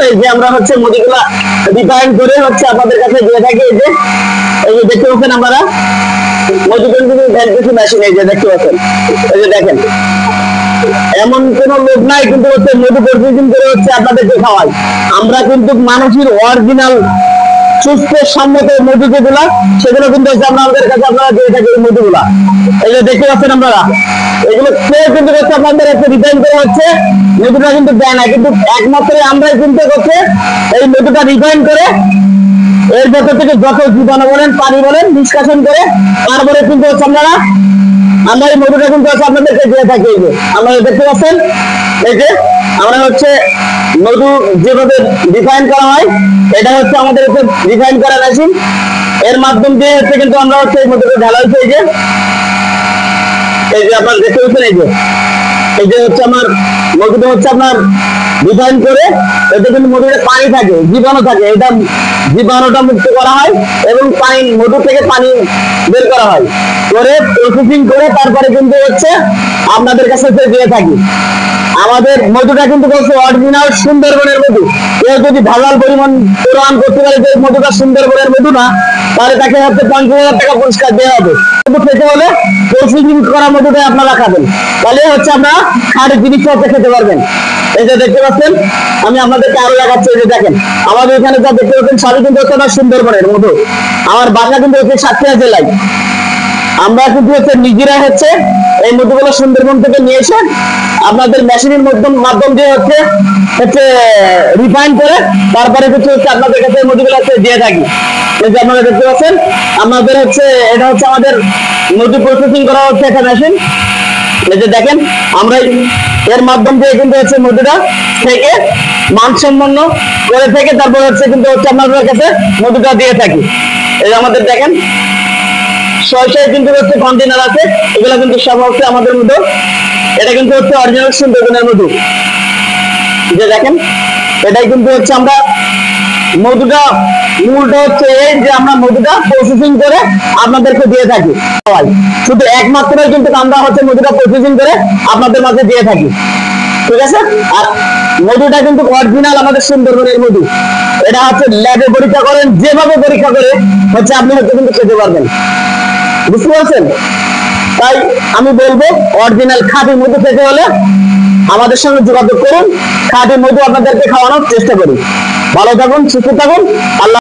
এই যে আমরা হচ্ছে মধুগুলা রিফাইন করে হচ্ছে আপনাদের কাছে দিয়ে থাকি। এই যে দেখতে পাচ্ছেন আপনারা মধু কিন্তু ভ্যানকুসি মেশিন, এই যে দেখতে পাচ্ছেন, এই যে দেখেন এমন কোন লোক নাই কিন্তু হচ্ছে মধু প্রসেসিং করে হচ্ছে আপনাদেরকে খাওয়াই। আমরা কিন্তু মানুষের অরিজিনাল সুস্থ সম্মত মধু যেগুলা সেগুলো কিন্তু হচ্ছে আমাদের কাছে আপনারা দিয়ে থাকি। এই মধুগুলা এই যে দেখতে পাচ্ছেন আপনারা, এগুলো কেউ কিন্তু হচ্ছে আপনাদের হচ্ছে রিটার্ন করে হচ্ছে মধুটা কিন্তু দেয় না, কিন্তু একমাত্র আমরাই কিন্তু হচ্ছে এই মধুটা রিফাইন করে এর ভেতর থেকে যত জীবাণু বলেন পানি বলেন নিষ্কাশন করে তারপরে কিন্তু হচ্ছে আমরা এই মধুটা কিন্তু হচ্ছে আপনাদেরকে দিয়ে থাকি। এই যে আপনারা দেখতে পাচ্ছেন, এই যে আমরা হচ্ছে মধু যেভাবে রিফাইন করা হয় এটা হচ্ছে আমাদের হচ্ছে রিফাইন করা মেশিন, এর মাধ্যম দিয়ে হচ্ছে কিন্তু আমরা হচ্ছে এই মধুটা ঢালা হচ্ছে। এই যে আপনারা দেখতে পাচ্ছেন, এই যে হচ্ছে আমার মধুটা হচ্ছে আপনার রিফাইন করে এতে কিন্তু মধুতে পানি থাকে, জীবাণু থাকে, এটা জীবাণুটা মুক্ত করা হয় এবং পানি মধু থেকে পানি বের করা হয় করে প্রসেসিং করে তারপরে কিন্তু হচ্ছে আপনাদের কাছে দিয়ে থাকি। আমাদের মধুটা কিন্তু হচ্ছে অরিজিনাল সুন্দরবনের মধু। কেউ যদি ভালো পরিমাণ প্রমাণ করতে পারে যে মধুটা সুন্দরবনের মধু না, তাহলে তাকে হচ্ছে 50,000 টাকা পুরস্কার দেওয়া হবে। মধু খেতে হলে প্রসেসিং করা মধুটাই আপনারা খাবেন, তাহলে হচ্ছে আপনারা খাঁটি জিনিস হচ্ছে খেতে পারবেন। এই যে দেখতে পাচ্ছেন, আমি আপনাদেরকে আরো দেখাচ্ছি। এই যে দেখেন আমাদের এখানে যা দেখতে পাচ্ছেন সবই কিন্তু হচ্ছে সুন্দরবনের মধু। আমার বাসা কিন্তু হচ্ছে সাতক্ষীরা জেলায়। আমরা কিন্তু হচ্ছে নিজেরা হচ্ছে এই মধুগুলো সুন্দরবন থেকে নিয়ে এসে আপনাদের মেশিনের মাধ্যম দিয়ে হচ্ছে রিফাইন করে তারপরে কিছু হচ্ছে আপনাদের কাছে মধুগুলো দিয়ে থাকি। এই যে আপনারা দেখতে পাচ্ছেন আমাদের হচ্ছে এটা হচ্ছে আমাদের মধু প্রসেসিং করা হচ্ছে একটা মেশিন। এই যে দেখেন আমরা এর মাধ্যম দিয়ে কিন্তু হচ্ছে মধুটা থেকে মানসম্পন্ন করে থেকে তারপর হচ্ছে কিন্তু হচ্ছে আপনাদের কাছে মধুটা দিয়ে থাকি। এই যে আমাদের দেখেন ছয় কিন্তু হচ্ছে কন্টেনার আছে, এগুলো কিন্তু সব হচ্ছে আমাদের মধু। এটা কিন্তু হচ্ছে অরিজিনাল সুন্দরবনের মধু। যে দেখেন এটাই কিন্তু হচ্ছে আমরা মধুটা মূলটা হচ্ছে এই যে আমরা মধুটা প্রসেসিং করে আপনাদেরকে দিয়ে থাকি। শুধু একমাত্রই কিন্তু আমরা হচ্ছে মধুটা প্রসেসিং করে আপনাদের মাঝে দিয়ে থাকি, ঠিক আছে। আর মধুটা কিন্তু অরিজিনাল আমাদের সুন্দরবনের মধু। এটা হচ্ছে ল্যাবে পরীক্ষা করেন, যেভাবে পরীক্ষা করে হচ্ছে আপনি হচ্ছে কিন্তু খেতে পারবেন, বুঝতে পারছেন। তাই আমি বলবো অরিজিনাল খাঁটি মধু খেতে হলে আমাদের সঙ্গে যোগাযোগ করুন, খাঁটি মধু আপনাদেরকে খাওয়ানোর চেষ্টা করি। ভালো থাকুন, সুস্থ থাকুন, আল্লাহ।